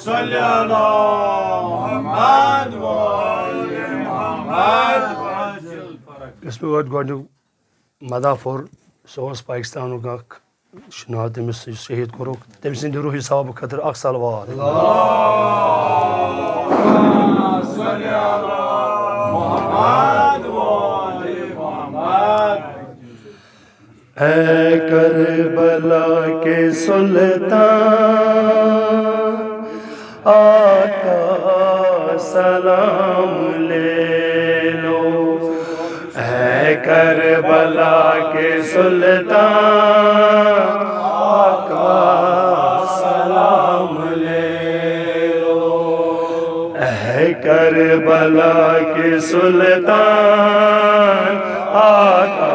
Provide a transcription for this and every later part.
صلی اللہ محمد وآل محمد. یُس مےٚ ٲدۍ گۄڈنیُک مدافور سُہ اوس پاکِستانُک اکھ چھُ ناو تٔمِس یُس شہیٖد کوٚرُکھ تٔمۍ سٕنٛدِ روحی ثوابہٕ خٲطرٕ اکھ سلوات. صلی اللہ محمد وآل محمد. اے کربلا کے سلطان آقا سلام لے لو. اے کربلا کے سلطان آقا سلام لے لو. اے کربلا کے سلطان آقا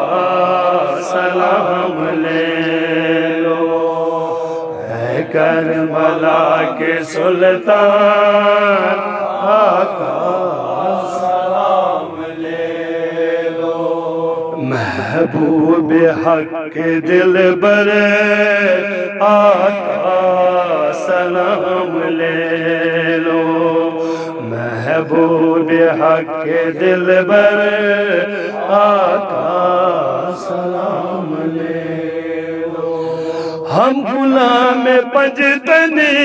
سلام لے لو. اے کربلا کے سلطان آقا سلام لے لو. محبوب حق دلبر آقا سلام لے لو. محبوب حق دلبر آقا سلام لے لو. ہم غلام پنجتنی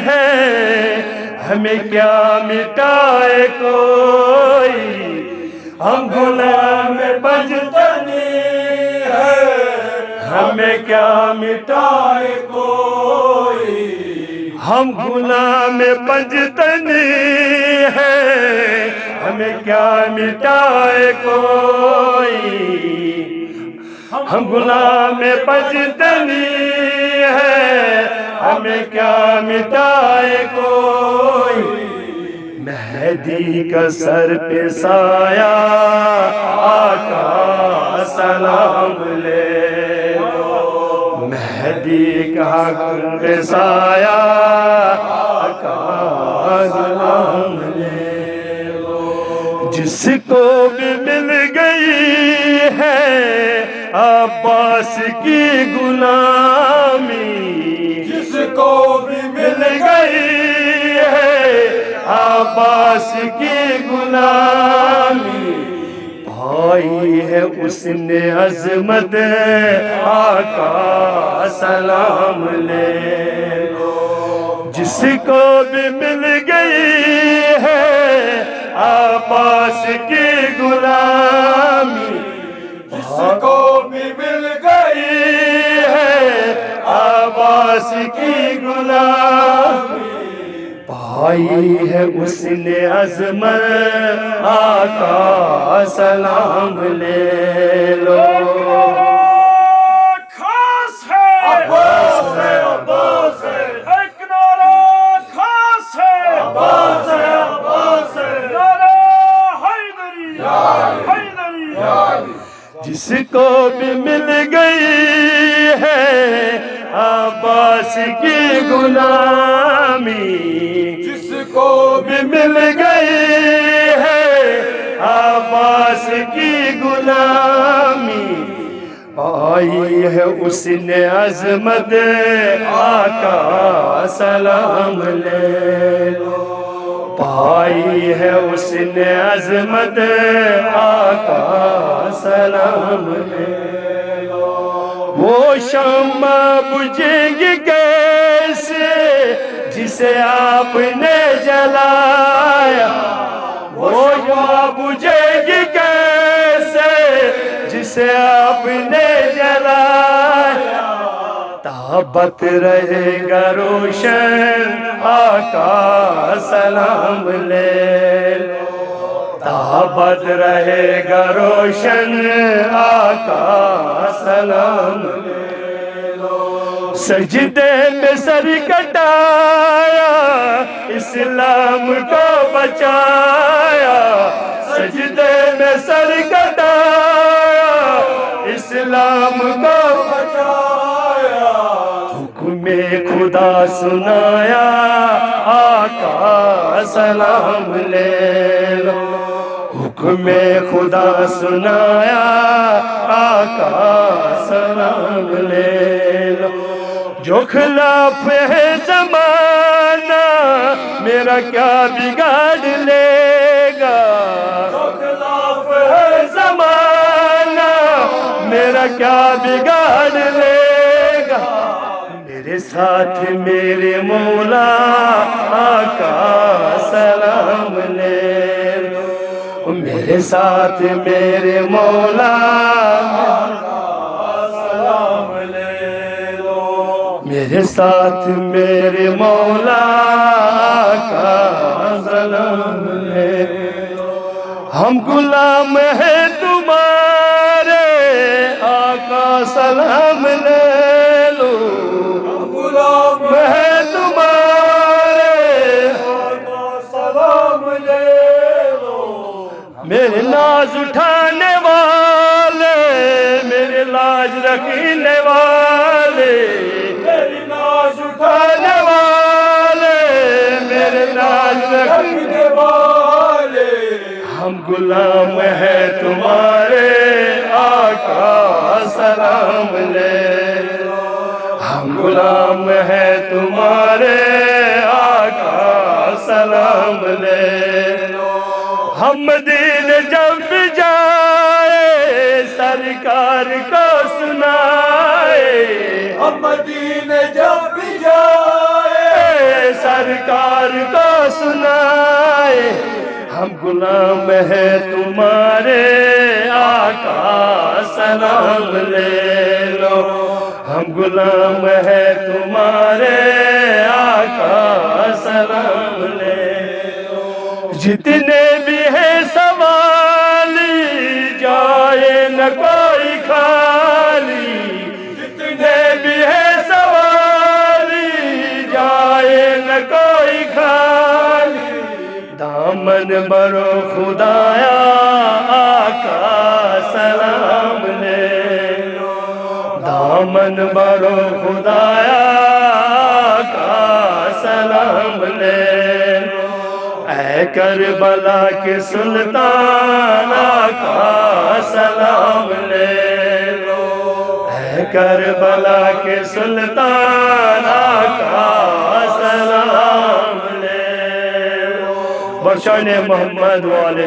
ہیں ہمیں کیا مٹائے کوئی. ہم غلام پنجتنی ہیں ہمیں کیا مٹائے کوئی. ہم غلام پنجتنی ہیں ہمیں کیا مٹائے کوئی. ہم غلام پنجتنی ہیں ہمیں کیا مٹائے کوئی. مہدی کا سر پہ سایہ آقا سلام لے لو. مہدی کا حق پہ سایہ آقا سلام لے لو. جس کو بھی مل گئی ہے عباس کی غلامی. جس کو بھی مل گئی ہے عباس کی غلامی. پائی ہے اس نے عظمت آقا سلام لے لو. جس کو بھی مل گئی ہے عباس کی غلامی. جس کو بھی مل گئی ہے عباس کی غلامی. پائی ہے اس نے عظمت آقا سلام لے لو. خاص ہے عباس ہے عباس ہے. ایک نعرہ خاص ہے عباس ہے عباس ہے. نعرہ حیدری حیدری. جس کو بھی مل گئی ہے عباس کی غلامی. جس کو بھی مل گئی ہے عباس کی غلامی. پائی ہے اس نے عظمت آقا سلام لے لو. پائی ہے اس نے عظمت آقا سلام لے لو. وہ شمع بجھیں گی کیسے جسے آپ نے جلایا. وہ شمع بجھے گی کیسے جسے آپ نے جلایا. تابت رہے گا روشن آقا سلام لے لو. تابت رہے گا روشن آقا سلام لے لو. سجدے میں سر کٹایا اسلام کو بچایا. سجدے میں سر کٹایا اسلام کو بچایا. حکم خدا سنایا آقا سلام لے لو. حکم خدا سنایا آقا سلام لے لو. جو خلاف ہے زمانہ میرا کیا بگاڑ لے گا خلاف ہے زمانہ میرا کیا بگاڑ لے گا میرے ساتھ میرے مولا آقا سلام لے لو میرے ساتھ میرے مولا سلام لے لو میرے ساتھ میرے مولا کا سلام لے لو ہم غلام ہیں تمہارے آقا سلام لے لو غلام ہیں تمہارے آقا سلام لے لو میرے ناز اٹھانے والے میرے لاج رکھنے والے میری ناز اٹھانے والے میرے لاج رکھنے اٹھانے والے ہم غلام ہیں تمہارے آقا سلام لے لو ہم غلام ہیں تمہارے آقا سلام لے لو ہم مدینے جب بھی جائے سرکار کو سنائے ہم مدینے جب بھی جائے سرکار کو سنائے ہم غلام ہیں تمہارے آقا سلام لے لو ہم غلام ہیں تمہارے آقا سلام لے لو جتنے بھی ہیں سوالی جائے نہ کوئی خالی جتنے بھی ہیں سوالی جائے نہ کوئی خالی دامن برو خدایا آقا سلام لے لو دامن برو خدایا آقا سلام لے لو اے کربلا کے سلطان آقا سلام لے لو اے کربلا کے سلطان آقا سلام لے لو بشان محمد والے